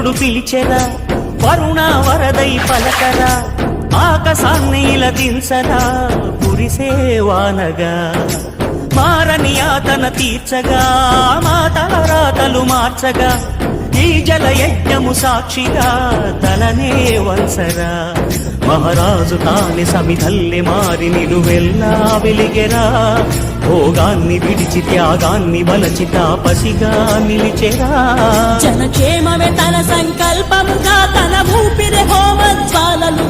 వరుణుడు పిలిచెరా, వరుణ వరదై పలకరా, ఆకాశాన్ని ఇలా దించరా, కురిసే వానగా మారని యాతన తీర్చగా, మాతల రాతలు మార్చగా, ఈ జల యజ్ఞము సాక్షిగా తలనే వంసరా. మహారాజు తాని సమిధల్లె మారి నిలువెల్లా వెలిగెరా, భోగాన్ని విడిచి త్యాగాన్ని బలచి తాపసిగా నిలిచెరా. జనక్షేమమే తన సంకల్పముగా, తన ఊపిరి హోమజ్వాలలు